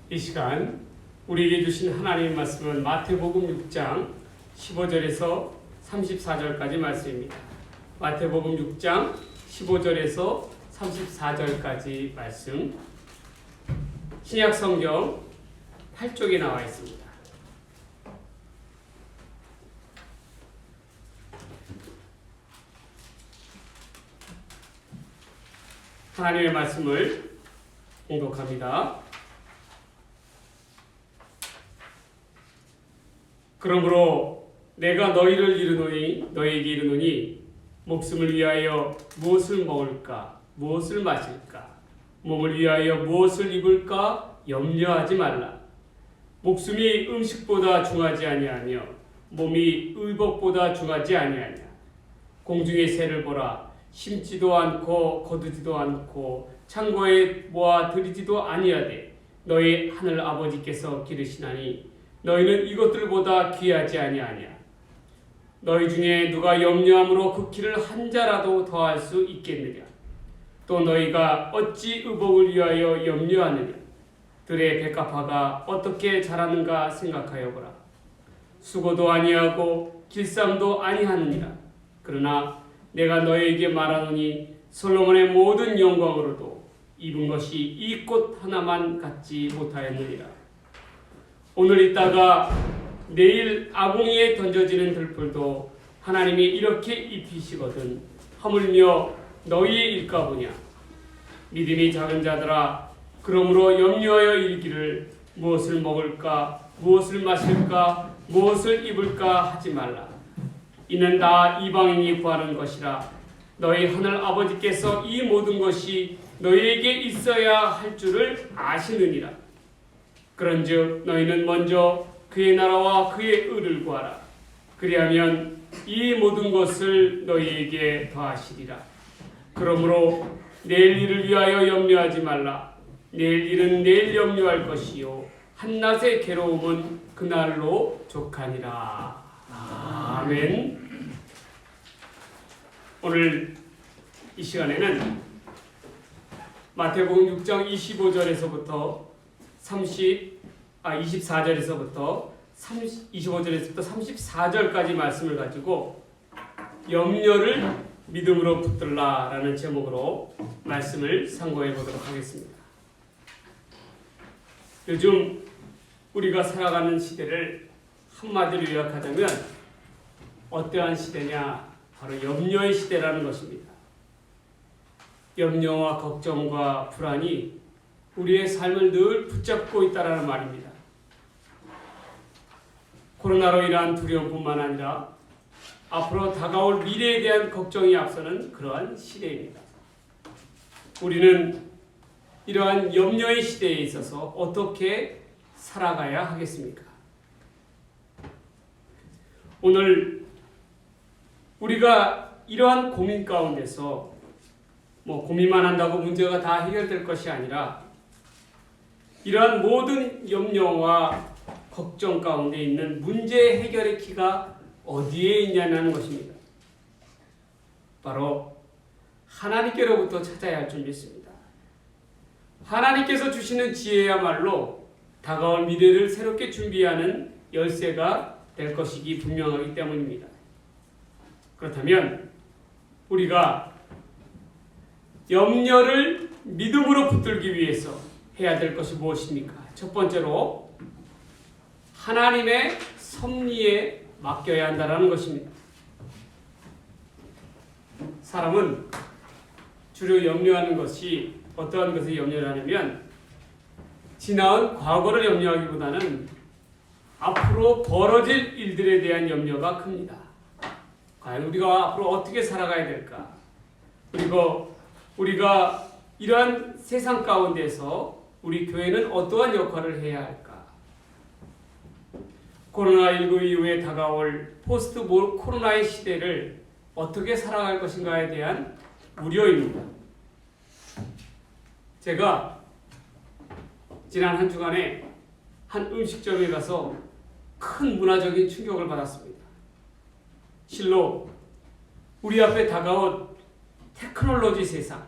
이 시간 우리에게 주신 하나님의 말씀은 마태복음 6장 15절에서 34절까지 말씀입니다. 마태복음 6장 15절에서 34절까지 말씀, 신약 성경 8쪽에 나와 있습니다. 하나님의 말씀을 공독합니다. 그러므로 내가 너희에게 이르노니 목숨을 위하여 무엇을 먹을까, 무엇을 마실까, 몸을 위하여 무엇을 입을까 염려하지 말라. 목숨이 음식보다 중하지 아니하며 몸이 의복보다 중하지 아니하냐. 공중의 새를 보라. 심지도 않고 거두지도 않고 창고에 모아 들이지도 아니하되 너희 하늘 아버지께서 기르시나니 너희는 이것들보다 귀하지 아니하냐. 너희 중에 누가 염려함으로 그 키를 한 자라도 더할 수 있겠느냐. 또 너희가 어찌 의복을 위하여 염려하느냐. 들의 백합화가 어떻게 자라는가 생각하여 보라. 수고도 아니하고 길쌈도 아니하느니라. 그러나 내가 너희에게 말하노니 솔로몬의 모든 영광으로도 입은 것이 이 꽃 하나만 갖지 못하였느니라. 오늘 있다가 내일 아궁이에 던져지는 들풀도 하나님이 이렇게 입히시거든 하물며 너희의 일까 보냐. 믿음이 작은 자들아, 그러므로 염려하여 이르기를 무엇을 먹을까, 무엇을 마실까, 무엇을 입을까 하지 말라. 이는 다 이방인이 구하는 것이라. 너희 하늘 아버지께서 이 모든 것이 너희에게 있어야 할 줄을 아시느니라. 그런즉 너희는 먼저 그의 나라와 그의 의를 구하라. 그리하면 이 모든 것을 너희에게 더하시리라. 그러므로 내일 일을 위하여 염려하지 말라. 내일 일은 내일 염려할 것이요 한낮의 괴로움은 그날로 족하니라. 아멘. 오늘 이 시간에는 마태복음 6장 25절에서부터 24절에서부터 34절까지 말씀을 가지고 염려를 믿음으로 붙들라라는 제목으로 말씀을 상고해 보도록 하겠습니다. 요즘 우리가 살아가는 시대를 한마디로 요약하자면 어떠한 시대냐? 바로 염려의 시대라는 것입니다. 염려와 걱정과 불안이 우리의 삶을 늘 붙잡고 있다는 말입니다. 코로나로 인한 두려움뿐만 아니라 앞으로 다가올 미래에 대한 걱정이 앞서는 그러한 시대입니다. 우리는 이러한 염려의 시대에 있어서 어떻게 살아가야 하겠습니까? 오늘 우리가 이러한 고민 가운데서 고민만 한다고 문제가 다 해결될 것이 아니라 이러한 모든 염려와 걱정 가운데 있는 문제 해결의 키가 어디에 있냐는 것입니다. 바로 하나님께로부터 찾아야 할 줄 믿습니다. 하나님께서 주시는 지혜야말로 다가올 미래를 새롭게 준비하는 열쇠가 될 것이기 분명하기 때문입니다. 그렇다면 우리가 염려를 믿음으로 붙들기 위해서 해야 될 것이 무엇입니까? 첫 번째로 하나님의 섭리에 맡겨야 한다는 것입니다. 사람은 주로 염려하는 것이 어떠한 것을 염려를 하냐면 지나온 과거를 염려하기보다는 앞으로 벌어질 일들에 대한 염려가 큽니다. 과연 우리가 앞으로 어떻게 살아가야 될까? 그리고 우리가 이러한 세상 가운데서 우리 교회는 어떠한 역할을 해야 할까? 코로나19 이후에 다가올 포스트 코로나의 시대를 어떻게 살아갈 것인가에 대한 우려입니다. 제가 지난 한 주간에 한 음식점에 가서 큰 문화적인 충격을 받았습니다. 실로 우리 앞에 다가온 테크놀로지 세상,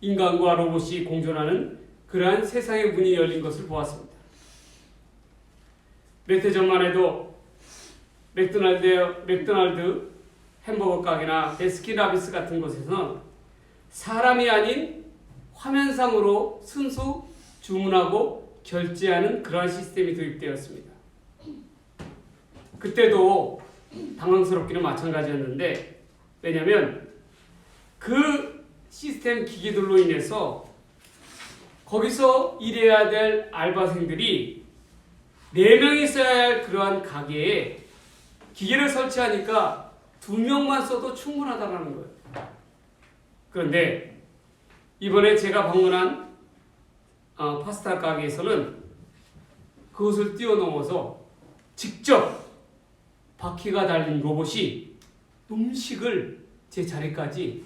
인간과 로봇이 공존하는 그러한 세상의 문이 열린 것을 보았습니다. 몇 해 전만 해도 맥도날드 햄버거 가게나 베스킨라빈스 같은 곳에서는 사람이 아닌 화면상으로 순수 주문하고 결제하는 그러한 시스템이 도입되었습니다. 그때도 당황스럽기는 마찬가지였는데, 왜냐하면 그 시스템 기기들로 인해서 거기서 일해야 될 알바생들이 4명이 있어야 할 그러한 가게에 기계를 설치하니까 2명만 써도 충분하다는 거예요. 그런데 이번에 제가 방문한 파스타 가게에서는 그것을 뛰어넘어서 직접 바퀴가 달린 로봇이 음식을 제 자리까지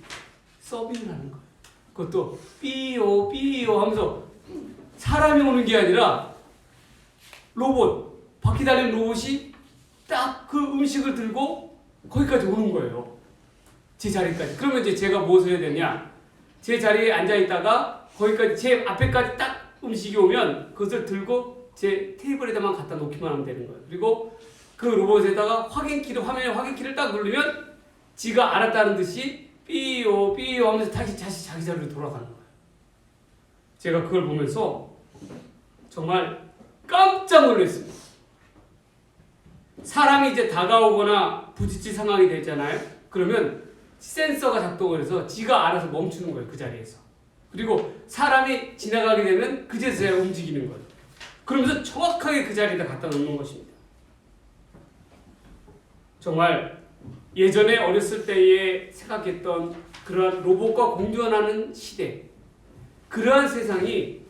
서빙을 하는 거예요. 그것도 삐요 삐요 하면서 사람이 오는 게 아니라 로봇, 바퀴 달린 로봇이 딱 그 음식을 들고 거기까지 오는 거예요. 제 자리까지. 그러면 이제 제가 무엇을 해야 되냐? 제 자리에 앉아 있다가 거기까지 제 앞에까지 딱 음식이 오면 그것을 들고 제 테이블에다만 갖다 놓기만 하면 되는 거예요. 그리고 그 로봇에다가 화면에 확인키를 딱 누르면 지가 알았다는 듯이 삐요 삐요 하면서 다시 자기 자리로 돌아가는 거예요. 제가 그걸 보면서 정말 깜짝 놀랐습니다. 사람이 이제 다가오거나 부딪힐 상황이 되잖아요. 그러면 센서가 작동을 해서 지가 알아서 멈추는 거예요. 그 자리에서. 그리고 사람이 지나가게 되면 그제서야 움직이는 거예요. 그러면서 정확하게 그 자리에다 갖다 놓는 것입니다. 정말 예전에 어렸을 때에 생각했던 그러한 로봇과 공존하는 시대, 그러한 세상이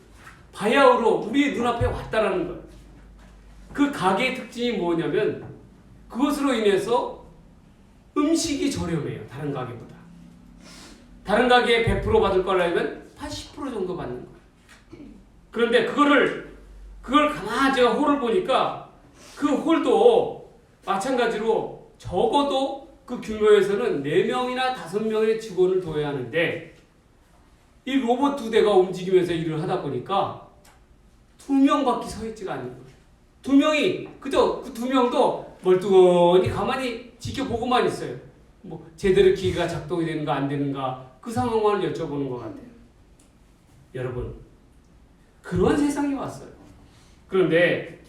바야흐로 우리의 눈앞에 왔다라는 거예요. 그 가게의 특징이 뭐냐면 그것으로 인해서 음식이 저렴해요. 다른 가게보다. 다른 가게에 100% 받을 거라면 80% 정도 받는 거예요. 그런데 그걸 가만히 제가 홀을 보니까 그 홀도 마찬가지로 적어도 그 규모에서는 4명이나 5명의 직원을 둬야 하는데 이 로봇 2대가 움직이면서 일을 하다 보니까 2명밖에 서 있지가 않는 거예요. 2명이 그저 그 2명도 멀뚱하니 가만히 지켜보고만 있어요. 뭐 제대로 기계가 작동이 되는가 안 되는가 그 상황만 여쭤보는 것 같아요. 여러분, 그런 세상이 왔어요. 그런데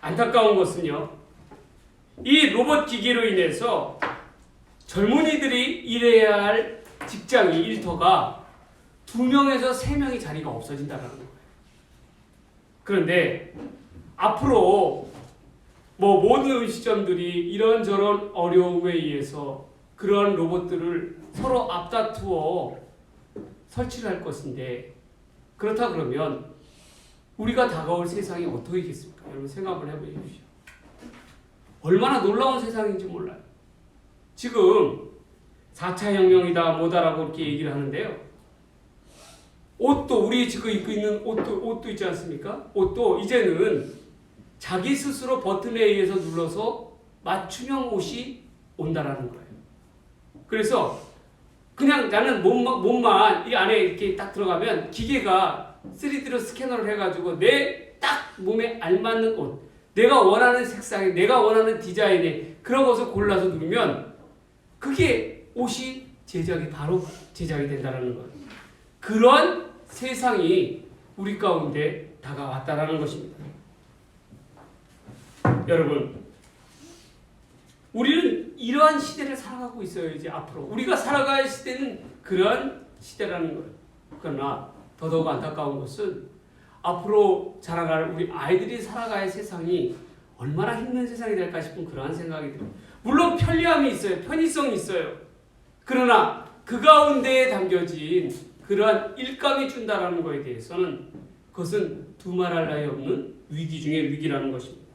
안타까운 것은요, 이 로봇 기계로 인해서 젊은이들이 일해야 할 직장이 일터가 2명에서 3명의 자리가 없어진다는 거예요. 그런데 앞으로 뭐 모든 음식점들이 이런저런 어려움에 의해서 그런 로봇들을 서로 앞다투어 설치를 할 것인데, 그렇다 그러면 우리가 다가올 세상이 어떻겠습니까? 여러분 생각을 해보십시오. 얼마나 놀라운 세상인지 몰라요. 지금 4차 혁명이다 뭐다라고 이렇게 얘기를 하는데요. 옷도 우리 지금 입고 있는 옷도 있지 않습니까? 옷도 이제는 자기 스스로 버튼에 의해서 눌러서 맞춤형 옷이 온다라는 거예요. 그래서 그냥 나는 몸만 이 안에 이렇게 딱 들어가면 기계가 3D로 스캐너를 해가지고 내 딱 몸에 알맞는 옷, 내가 원하는 색상에, 내가 원하는 디자인에 그런 것을 골라서 누르면 그게 옷이 바로 제작이 된다는 거예요. 그런 세상이 우리 가운데 다가왔다라는 것입니다. 여러분, 우리는 이러한 시대를 살아가고 있어요. 이제 앞으로 우리가 살아갈 시대는 그러한 시대라는 거예요. 그러나 더더욱 안타까운 것은 앞으로 자라갈 우리 아이들이 살아갈 세상이 얼마나 힘든 세상이 될까 싶은 그러한 생각이 들어요. 물론 편리함이 있어요. 편의성이 있어요. 그러나 그 가운데에 담겨진 그러한 일감이 준다라는 것에 대해서는 그것은 두말할 나위 없는 위기 중의 위기라는 것입니다.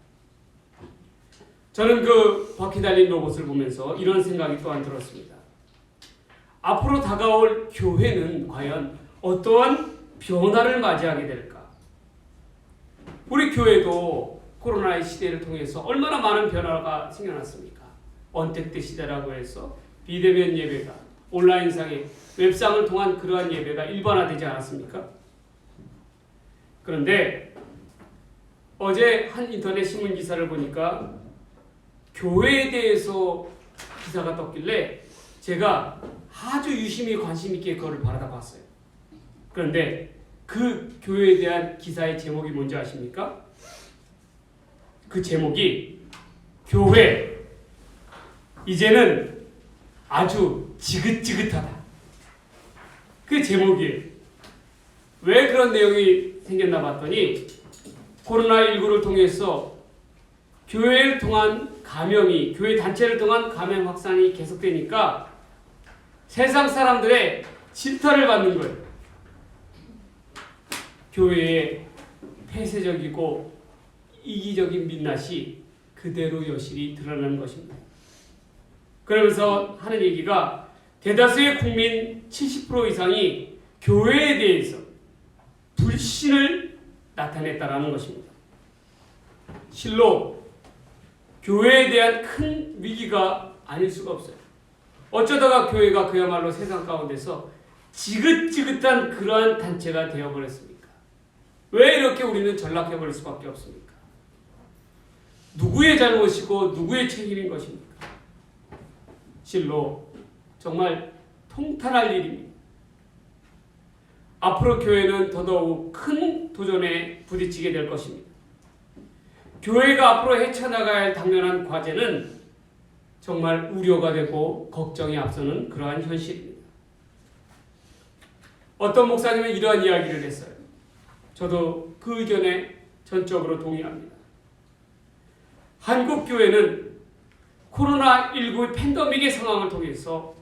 저는 그 바퀴 달린 로봇을 보면서 이런 생각이 또한 들었습니다. 앞으로 다가올 교회는 과연 어떠한 변화를 맞이하게 될까? 우리 교회도 코로나의 시대를 통해서 얼마나 많은 변화가 생겨났습니까? 언택트 시대라고 해서 비대면 예배가 온라인상의 웹상을 통한 그러한 예배가 일반화되지 않았습니까? 그런데 어제 한 인터넷 신문 기사를 보니까 교회에 대해서 기사가 떴길래 제가 아주 유심히 관심 있게 그거를 바라다 봤어요. 그런데 그 교회에 대한 기사의 제목이 뭔지 아십니까? 그 제목이 교회 이제는 아주 지긋지긋하다. 그 제목이에요. 왜 그런 내용이 생겼나 봤더니 코로나19를 통해서 교회를 통한 감염이, 교회 단체를 통한 감염 확산이 계속되니까 세상 사람들의 질타를 받는 거예요. 교회의 폐쇄적이고 이기적인 민낯이 그대로 여실히 드러나는 것입니다. 그러면서 하는 얘기가 대다수의 국민 70% 이상이 교회에 대해서 불신을 나타냈다라는 것입니다. 실로 교회에 대한 큰 위기가 아닐 수가 없어요. 어쩌다가 교회가 그야말로 세상 가운데서 지긋지긋한 그러한 단체가 되어버렸습니까? 왜 이렇게 우리는 전락해버릴 수밖에 없습니까? 누구의 잘못이고 누구의 책임인 것입니까? 실로 정말 통탄할 일입니다. 앞으로 교회는 더더욱 큰 도전에 부딪히게 될 것입니다. 교회가 앞으로 헤쳐나가야 할 당면한 과제는 정말 우려가 되고 걱정이 앞서는 그러한 현실입니다. 어떤 목사님은 이러한 이야기를 했어요. 저도 그 의견에 전적으로 동의합니다. 한국 교회는 코로나19 팬데믹의 상황을 통해서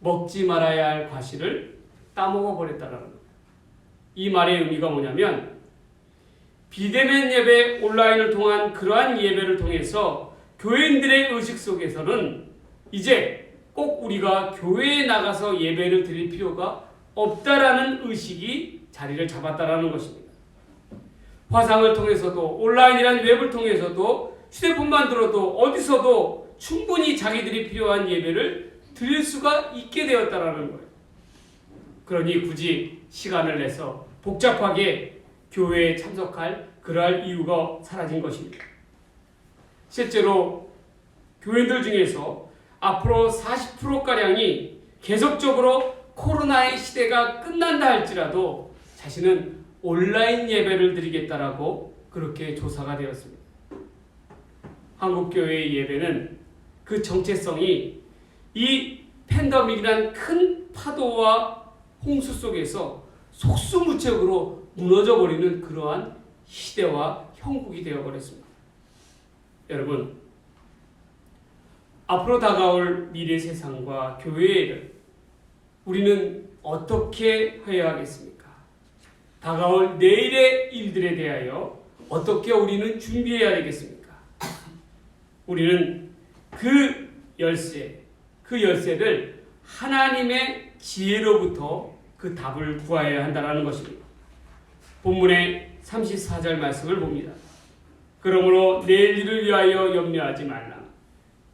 먹지 말아야 할 과실을 따먹어 버렸다는 거예요. 이 말의 의미가 뭐냐면 비대면 예배 온라인을 통한 그러한 예배를 통해서 교인들의 의식 속에서는 이제 꼭 우리가 교회에 나가서 예배를 드릴 필요가 없다라는 의식이 자리를 잡았다라는 것입니다. 화상을 통해서도 온라인이라는 웹을 통해서도 휴대폰만 들어도 어디서도 충분히 자기들이 필요한 예배를 드릴 수가 있게 되었다라는 거예요. 그러니 굳이 시간을 내서 복잡하게 교회에 참석할 그러할 이유가 사라진 것입니다. 실제로 교인들 중에서 앞으로 40%가량이 계속적으로 코로나의 시대가 끝난다 할지라도 자신은 온라인 예배를 드리겠다라고 그렇게 조사가 되었습니다. 한국교회의 예배는 그 정체성이 이 팬데믹이란 큰 파도와 홍수 속에서 속수무책으로 무너져버리는 그러한 시대와 형국이 되어버렸습니다. 여러분, 앞으로 다가올 미래 세상과 교회를 우리는 어떻게 해야 하겠습니까? 다가올 내일의 일들에 대하여 어떻게 우리는 준비해야 되겠습니까? 우리는 그 열쇠를 하나님의 지혜로부터 그 답을 구해야 한다는 것입니다. 본문의 34절 말씀을 봅니다. 그러므로 내일 일을 위하여 염려하지 말라.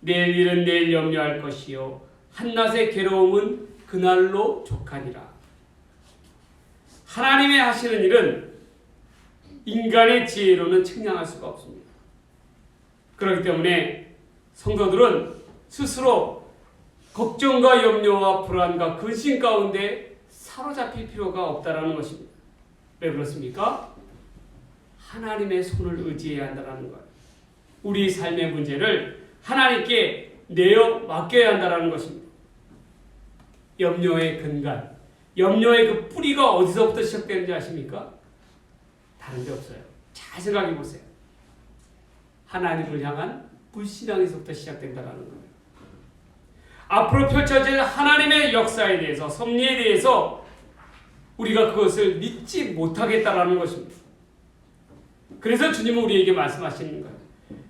내일 일은 내일 염려할 것이요 한낮의 괴로움은 그날로 족하니라. 하나님의 하시는 일은 인간의 지혜로는 측량할 수가 없습니다. 그렇기 때문에 성도들은 스스로 걱정과 염려와 불안과 근심 가운데 사로잡힐 필요가 없다라는 것입니다. 왜 그렇습니까? 하나님의 손을 의지해야 한다는 거예요. 우리 삶의 문제를 하나님께 내어 맡겨야 한다는 것입니다. 염려의 근간, 염려의 그 뿌리가 어디서부터 시작되는지 아십니까? 다른 데 없어요. 잘 생각해 보세요. 하나님을 향한 불신앙에서부터 시작된다는 거예요. 앞으로 펼쳐질 하나님의 역사에 대해서, 섭리에 대해서 우리가 그것을 믿지 못하겠다라는 것입니다. 그래서 주님은 우리에게 말씀하시는 거예요.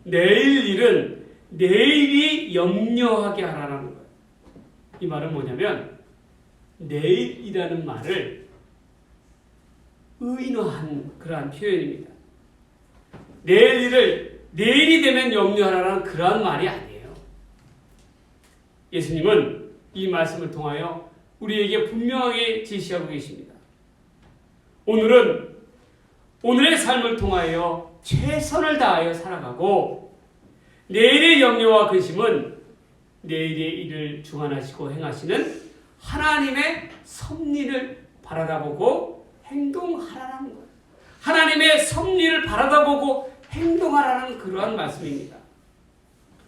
내일 일은 내일이 염려하게 하라는 거예요. 이 말은 뭐냐면 내일이라는 말을 의인화한 그러한 표현입니다. 내일 일을 내일이 되면 염려하라는 그러한 말이 아니에요. 예수님은 이 말씀을 통하여 우리에게 분명하게 제시하고 계십니다. 오늘은 오늘의 삶을 통하여 최선을 다하여 살아가고 내일의 염려와 근심은 내일의 일을 주관하시고 행하시는 하나님의 섭리를 바라다보고 행동하라는 거예요. 하나님의 섭리를 바라다보고 행동하라는 그러한 말씀입니다.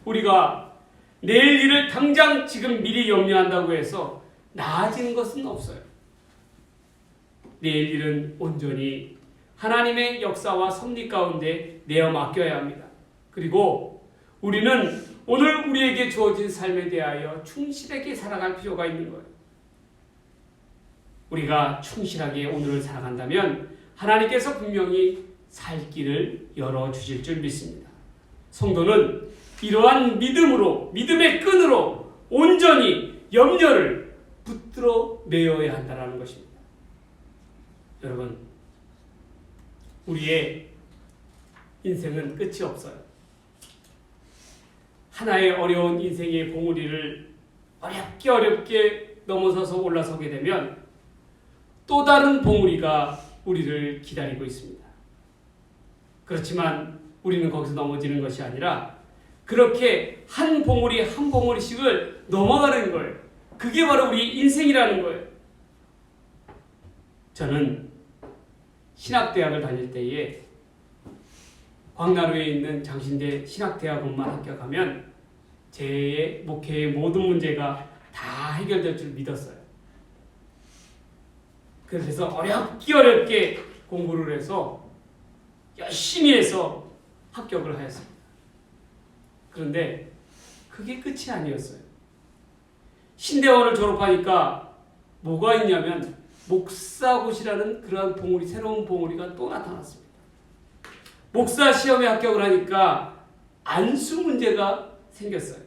우리가 내일 일을 당장 지금 미리 염려한다고 해서 나아지는 것은 없어요. 내일 일은 온전히 하나님의 역사와 섭리 가운데 내어 맡겨야 합니다. 그리고 우리는 오늘 우리에게 주어진 삶에 대하여 충실하게 살아갈 필요가 있는 거예요. 우리가 충실하게 오늘을 살아간다면 하나님께서 분명히 살 길을 열어주실 줄 믿습니다. 성도는 이러한 믿음으로, 믿음의 끈으로 온전히 염려를 붙들어 매어야 한다는 것입니다. 여러분, 우리의 인생은 끝이 없어요. 하나의 어려운 인생의 봉우리를 어렵게 넘어서서 올라서게 되면 또 다른 봉우리가 우리를 기다리고 있습니다. 그렇지만 우리는 거기서 넘어지는 것이 아니라 그렇게 한 봉우리 한 봉우리씩을 넘어가는 거예요. 그게 바로 우리 인생이라는 거예요. 저는 신학대학을 다닐 때에 광나루에 있는 장신대 신학대학원만 합격하면 제 목회의 모든 문제가 다 해결될 줄 믿었어요. 그래서 어렵게 공부를 해서 열심히 해서 합격을 하였습니다. 그런데 그게 끝이 아니었어요. 신대원을 졸업하니까 뭐가 있냐면 목사고시라는 그러한 봉우리, 새로운 봉우리가 또 나타났습니다. 목사 시험에 합격을 하니까 안수 문제가 생겼어요.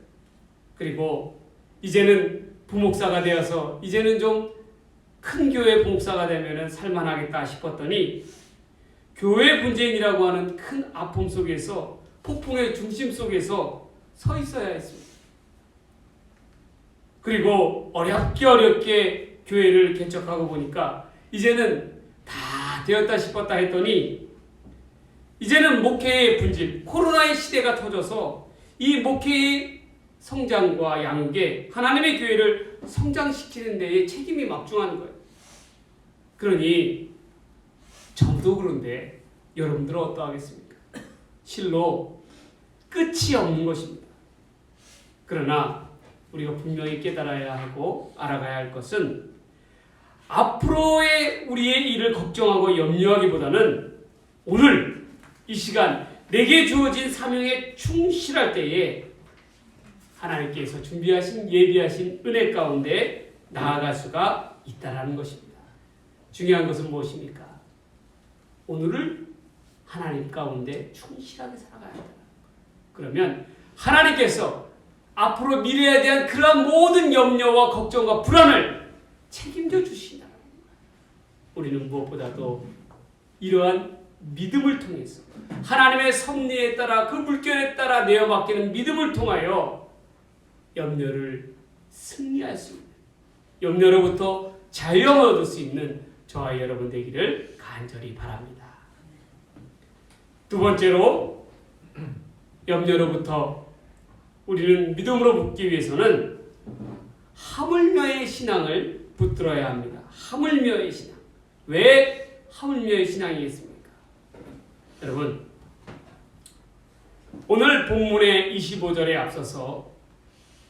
그리고 이제는 부목사가 되어서 이제는 좀 큰 교회 부목사가 되면 살만하겠다 싶었더니 교회 분쟁이라고 하는 큰 아픔 속에서 폭풍의 중심 속에서 서 있어야 했습니다. 그리고 어렵게 교회를 개척하고 보니까 이제는 다 되었다 싶었다 했더니 이제는 목회의 분질, 코로나의 시대가 터져서 이 목회의 성장과 양계, 하나님의 교회를 성장시키는 데에 책임이 막중한 거예요. 그러니 저도 그런데 여러분들은 어떠하겠습니까? 실로 끝이 없는 것입니다. 그러나 우리가 분명히 깨달아야 하고 알아가야 할 것은 앞으로의 우리의 일을 걱정하고 염려하기보다는 오늘 이 시간 내게 주어진 사명에 충실할 때에 하나님께서 준비하신 예비하신 은혜 가운데 나아갈 수가 있다는 것입니다. 중요한 것은 무엇입니까? 오늘을 하나님 가운데 충실하게 살아가야 한다. 그러면 하나님께서 앞으로 미래에 대한 그러한 모든 염려와 걱정과 불안을 책임져 주신다. 우리는 무엇보다도 이러한 믿음을 통해서 하나님의 섭리에 따라 그 물결에 따라 내어 맡기는 믿음을 통하여 염려를 승리할 수 있는, 염려로부터 자유함을 얻을 수 있는 저와 여러분 되기를 간절히 바랍니다. 두 번째로 염려로부터 우리는 믿음으로 붙기 위해서는 하물며의 신앙을 붙들어야 합니다. 하물며의 신앙. 왜 하물며의 신앙이겠습니까? 여러분, 오늘 본문의 25절에 앞서서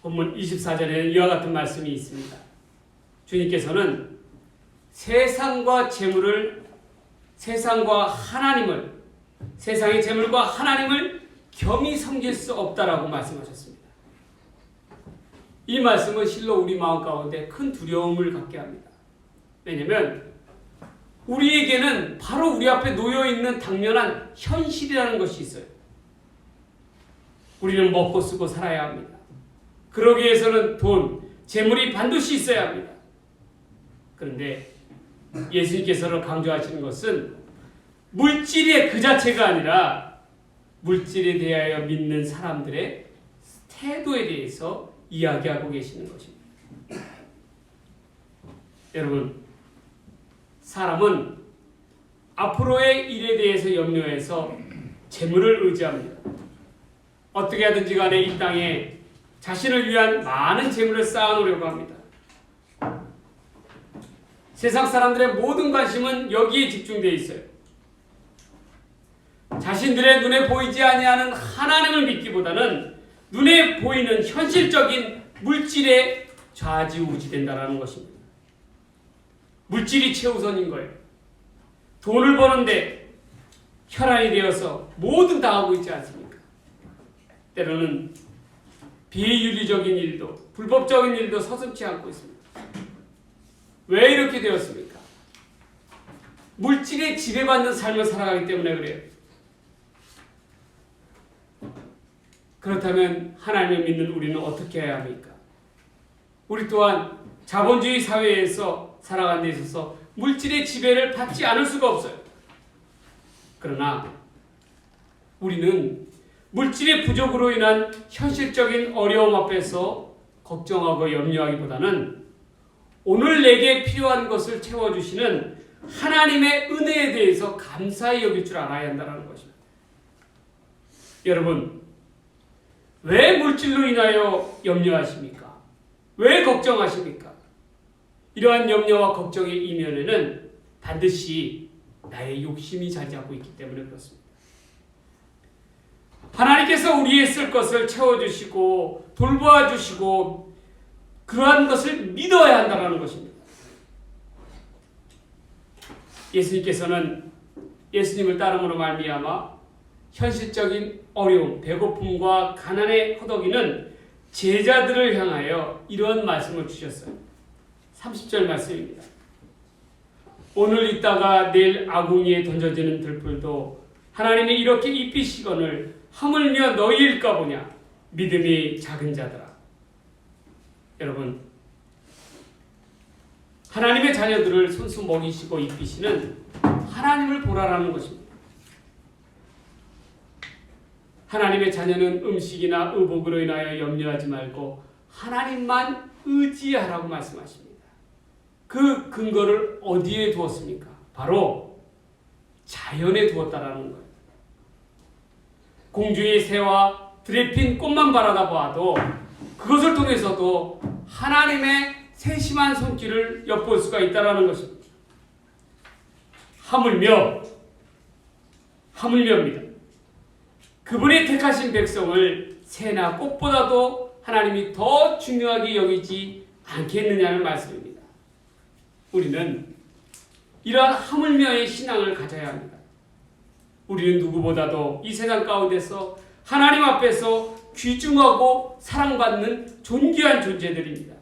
본문 24절에는 이와 같은 말씀이 있습니다. 주님께서는 세상과 재물을, 세상과 하나님을, 세상의 재물과 하나님을 겸히 섬길 수 없다라고 말씀하셨습니다. 이 말씀은 실로 우리 마음 가운데 큰 두려움을 갖게 합니다. 왜냐하면 우리에게는 바로 우리 앞에 놓여있는 당면한 현실이라는 것이 있어요. 우리는 먹고 쓰고 살아야 합니다. 그러기 위해서는 돈, 재물이 반드시 있어야 합니다. 그런데 예수님께서는 강조하시는 것은 물질의 그 자체가 아니라 물질에 대하여 믿는 사람들의 태도에 대해서 이야기하고 계시는 것입니다. 여러분, 사람은 앞으로의 일에 대해서 염려해서 재물을 의지합니다. 어떻게 하든지 간에 이 땅에 자신을 위한 많은 재물을 쌓아놓으려고 합니다. 세상 사람들의 모든 관심은 여기에 집중되어 있어요. 자신들의 눈에 보이지 아니하는 하나님을 믿기보다는 눈에 보이는 현실적인 물질에 좌지우지된다는 것입니다. 물질이 최우선인 거예요. 돈을 버는데 혈안이 되어서 뭐든 다 하고 있지 않습니까? 때로는 비윤리적인 일도 불법적인 일도 서슴지 않고 있습니다. 왜 이렇게 되었습니까? 물질에 지배받는 삶을 살아가기 때문에 그래요. 그렇다면 하나님을 믿는 우리는 어떻게 해야 합니까? 우리 또한 자본주의 사회에서 살아가는 데 있어서 물질의 지배를 받지 않을 수가 없어요. 그러나 우리는 물질의 부족으로 인한 현실적인 어려움 앞에서 걱정하고 염려하기보다는 오늘 내게 필요한 것을 채워주시는 하나님의 은혜에 대해서 감사히 여길 줄 알아야 한다는 것입니다. 여러분, 왜 물질로 인하여 염려하십니까? 왜 걱정하십니까? 이러한 염려와 걱정의 이면에는 반드시 나의 욕심이 자리 잡고 있기 때문에 그렇습니다. 하나님께서 우리의 쓸 것을 채워주시고 돌보아주시고 그러한 것을 믿어야 한다는 것입니다. 예수님께서는 예수님을 따름으로 말미암아 현실적인 어려움, 배고픔과 가난에 허덕이는 제자들을 향하여 이런 말씀을 주셨어요. 30절 말씀입니다. 오늘 있다가 내일 아궁이에 던져지는 들풀도 하나님이 이렇게 입히시거늘 하물며 너희일까 보냐 믿음이 작은 자들아. 여러분, 하나님의 자녀들을 손수 먹이시고 입히시는 하나님을 보라라는 것입니다. 하나님의 자녀는 음식이나 의복으로 인하여 염려하지 말고 하나님만 의지하라고 말씀하십니다. 그 근거를 어디에 두었습니까? 바로 자연에 두었다라는 거예요. 공주의 새와 들에 핀 꽃만 바라다 보아도 그것을 통해서도 하나님의 세심한 손길을 엿볼 수가 있다는 것입니다. 하물며입니다. 그분의 택하신 백성을 새나 꽃보다도 하나님이 더 중요하게 여기지 않겠느냐는 말씀입니다. 우리는 이러한 하물며의 신앙을 가져야 합니다. 우리는 누구보다도 이 세상 가운데서 하나님 앞에서 귀중하고 사랑받는 존귀한 존재들입니다.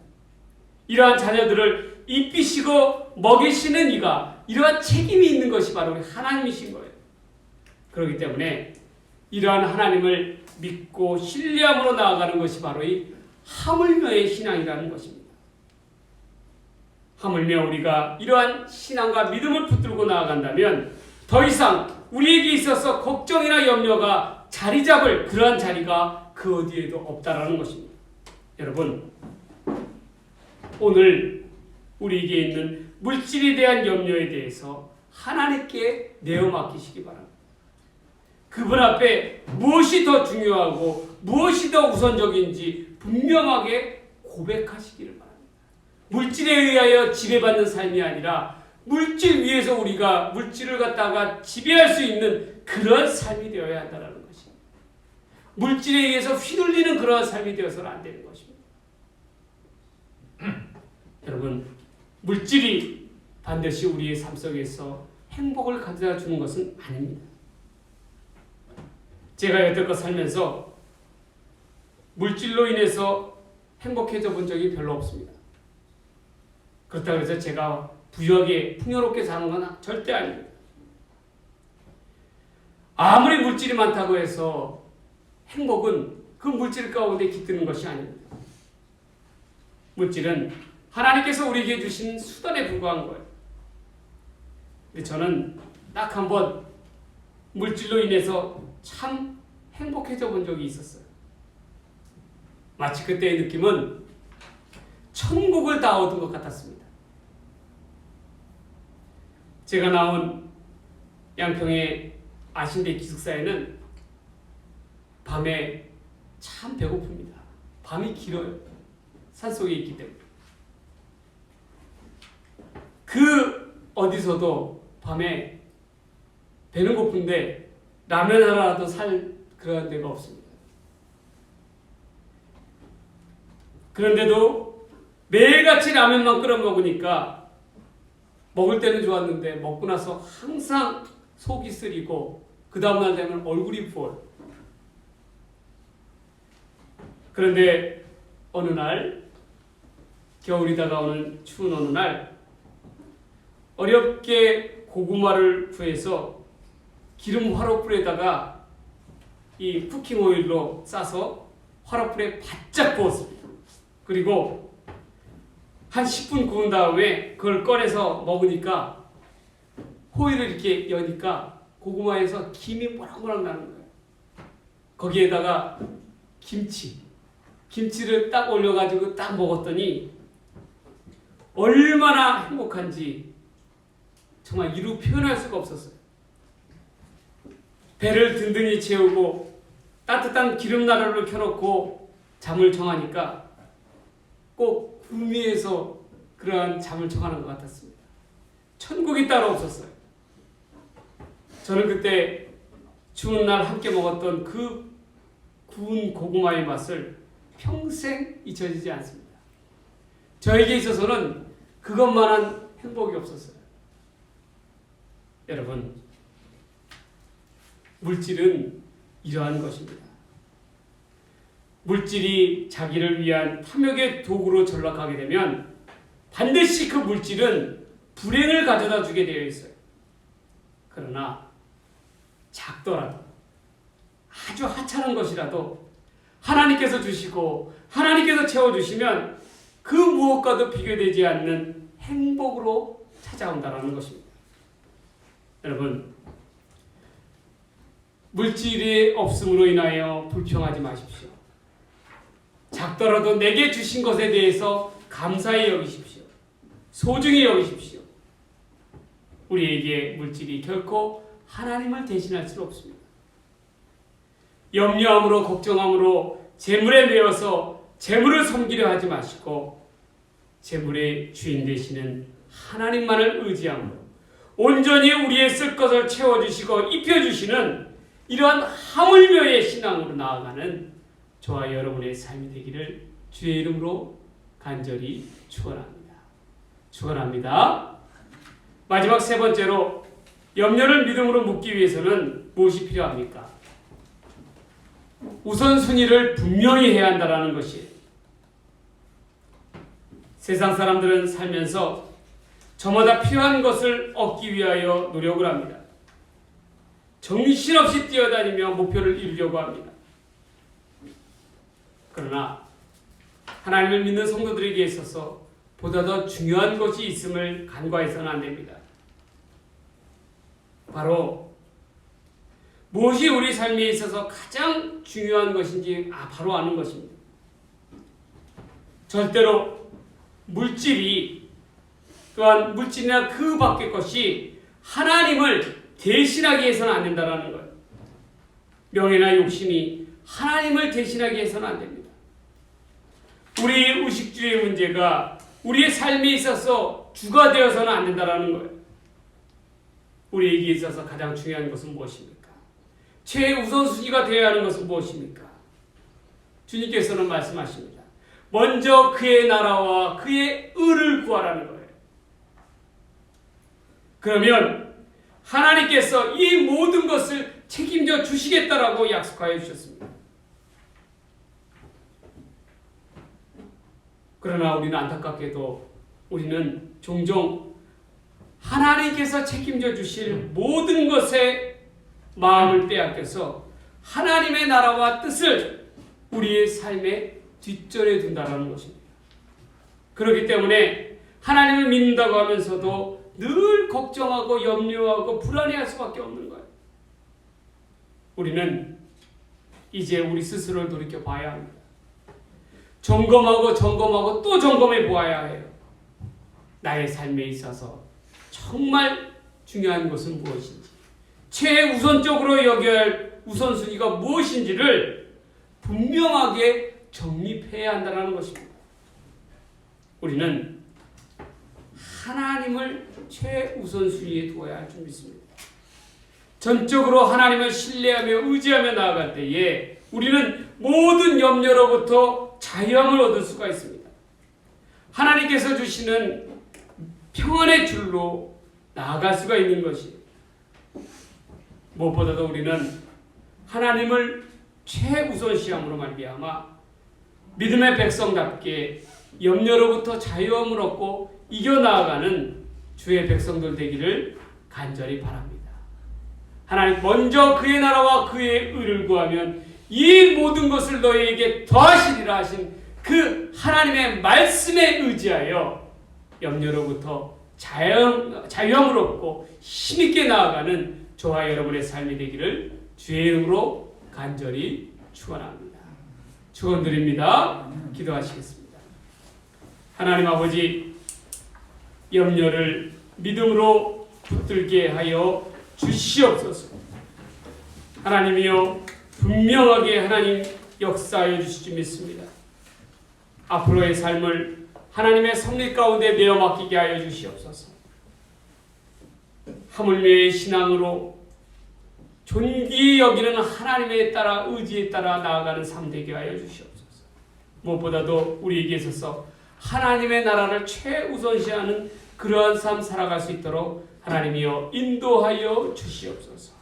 이러한 자녀들을 입히시고 먹이시는 이가 이러한 책임이 있는 것이 바로 우리 하나님이신 거예요. 그렇기 때문에 이러한 하나님을 믿고 신뢰함으로 나아가는 것이 바로 이 하물며의 신앙이라는 것입니다. 하물며 우리가 이러한 신앙과 믿음을 붙들고 나아간다면 더 이상 우리에게 있어서 걱정이나 염려가 자리 잡을 그러한 자리가 그 어디에도 없다라는 것입니다. 여러분, 오늘 우리에게 있는 물질에 대한 염려에 대해서 하나님께 내어 맡기시기 바랍니다. 그분 앞에 무엇이 더 중요하고 무엇이 더 우선적인지 분명하게 고백하시기를 바랍니다. 물질에 의하여 지배받는 삶이 아니라 물질 위에서 우리가 물질을 갖다가 지배할 수 있는 그런 삶이 되어야 한다는 것입니다. 물질에 의해서 휘둘리는 그러한 삶이 되어서는 안 되는 것입니다. 여러분, 물질이 반드시 우리의 삶 속에서 행복을 가져다 주는 것은 아닙니다. 제가 여태껏 살면서 물질로 인해서 행복해져 본 적이 별로 없습니다. 그렇다고 해서 제가 부유하게 풍요롭게 사는 건 절대 아닙니다. 아무리 물질이 많다고 해서 행복은 그 물질 가운데 깃드는 것이 아닙니다. 물질은 하나님께서 우리에게 주신 수단에 불과한 거예요. 근데 저는 딱 한 번 물질로 인해서 참 행복해져 본 적이 있었어요. 마치 그때의 느낌은 천국을 다 얻은 것 같았습니다. 제가 나온 양평의 아신대 기숙사에는 밤에 참 배고픕니다. 밤이 길어요. 산속에 있기 때문에. 그 어디서도 밤에 배는 고픈데 라면 하나라도 살 그런 데가 없습니다. 그런데도 매일같이 라면만 끓여 먹으니까 먹을 때는 좋았는데 먹고 나서 항상 속이 쓰리고 그 다음날 되면 얼굴이 부어요. 그런데 어느 날 겨울이 다가오는 추운 어느 날 어렵게 고구마를 구해서 기름 화롯불에다가 이 쿠킹 오일로 싸서 화롯불에 바짝 구웠습니다. 그리고 한 10분 구운 다음에 그걸 꺼내서 먹으니까 호일을 이렇게 여니까 고구마에서 김이 모락모락 나는 거예요. 거기에다가 김치를 딱 올려가지고 딱 먹었더니 얼마나 행복한지 정말 이루 표현할 수가 없었어요. 배를 든든히 채우고 따뜻한 기름나루를 켜놓고 잠을 청하니까 꼭 구미에서 그러한 잠을 청하는 것 같았습니다. 천국이 따로 없었어요. 저는 그때 추운 날 함께 먹었던 그 구운 고구마의 맛을 평생 잊혀지지 않습니다. 저에게 있어서는 그것만한 행복이 없었어요. 여러분, 물질은 이러한 것입니다. 물질이 자기를 위한 탐욕의 도구로 전락하게 되면 반드시 그 물질은 불행을 가져다 주게 되어 있어요. 그러나 작더라도 아주 하찮은 것이라도 하나님께서 주시고 하나님께서 채워주시면 그 무엇과도 비교되지 않는 행복으로 찾아온다는 것입니다. 여러분, 물질이 없음으로 인하여 불평하지 마십시오. 작더라도 내게 주신 것에 대해서 감사히 여기십시오. 소중히 여기십시오. 우리에게 물질이 결코 하나님을 대신할 수 없습니다. 염려함으로 걱정함으로 재물에 매여서 재물을 섬기려 하지 마시고 재물의 주인 되시는 하나님만을 의지함으로 온전히 우리의 쓸 것을 채워주시고 입혀주시는 이러한 하물며의 신앙으로 나아가는 저와 여러분의 삶이 되기를 주의 이름으로 간절히 축원합니다. 축원합니다. 마지막 세 번째로 염려를 믿음으로 묻기 위해서는 무엇이 필요합니까? 우선순위를 분명히 해야 한다는 것이에요. 세상 사람들은 살면서 저마다 필요한 것을 얻기 위하여 노력을 합니다. 정신없이 뛰어다니며 목표를 이루려고 합니다. 그러나 하나님을 믿는 성도들에게 있어서 보다 더 중요한 것이 있음을 간과해서는 안 됩니다. 바로 무엇이 우리 삶에 있어서 가장 중요한 것인지 바로 아는 것입니다. 절대로 물질이 또한 물질이나 그 밖의 것이 하나님을 대신하기 위해서는 안 된다는 거예요. 명예나 욕심이 하나님을 대신하기 위해서는 안 됩니다. 우리의 의식주의 문제가 우리의 삶에 있어서 주가 되어서는 안 된다는 거예요. 우리에게 있어서 가장 중요한 것은 무엇입니까? 최우선순위가 되어야 하는 것은 무엇입니까? 주님께서는 말씀하십니다. 먼저 그의 나라와 그의 의를 구하라는 거예요. 그러면 하나님께서 이 모든 것을 책임져 주시겠다라고 약속하여 주셨습니다. 그러나 우리는 안타깝게도 우리는 종종 하나님께서 책임져 주실 모든 것에 마음을 빼앗겨서 하나님의 나라와 뜻을 우리의 삶에 뒷전에 둔다는 것입니다. 그렇기 때문에 하나님을 믿는다고 하면서도 늘 걱정하고 염려하고 불안해할 수밖에 없는 거예요. 우리는 이제 우리 스스로를 돌이켜 봐야 합니다. 점검하고 또 점검해 보아야 해요. 나의 삶에 있어서 정말 중요한 것은 무엇인지, 최우선적으로 여겨야 할 우선순위가 무엇인지를 분명하게 정립해야 한다는 것입니다. 우리는 하나님을 최우선순위에 두어야 할 줄 믿습니다. 전적으로 하나님을 신뢰하며 의지하며 나아갈 때에 우리는 모든 염려로부터 자유함을 얻을 수가 있습니다. 하나님께서 주시는 평안의 줄로 나아갈 수가 있는 것이에요. 무엇보다도 우리는 하나님을 최우선시함으로 말미암아 믿음의 백성답게 염려로부터 자유함을 얻고 이겨나가는 주의 백성들 되기를 간절히 바랍니다. 하나님 먼저 그의 나라와 그의 의를 구하면 이 모든 것을 너희에게 더하시리라 하신 그 하나님의 말씀에 의지하여 염려로부터 자유함을 얻고 힘있게 나아가는 저와 여러분의 삶이 되기를 주의 이름으로 간절히 축원합니다. 축원드립니다. 기도하시겠습니다. 하나님 아버지, 염려를 믿음으로 붙들게 하여 주시옵소서. 하나님이여, 분명하게 하나님 역사하여 주실 줄 믿습니다. 앞으로의 삶을 하나님의 섭리 가운데 내어 맡기게 하여 주시옵소서. 하물며의 신앙으로 존귀히 여기는 하나님에 따라 의지에 따라 나아가는 삶 되게 하여 주시옵소서. 무엇보다도 우리에게 있어서 하나님의 나라를 최우선시하는 그러한 삶 살아갈 수 있도록 하나님이여 인도하여 주시옵소서.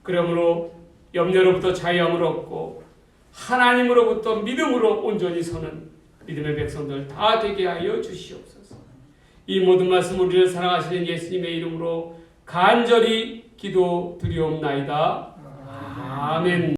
그러므로 염려로부터 자유함을 얻고 하나님으로부터 믿음으로 온전히 서는 믿음의 백성들 다 되게 하여 주시옵소서. 이 모든 말씀 우리를 사랑하시는 예수님의 이름으로 간절히 기도드리옵나이다. 아멘.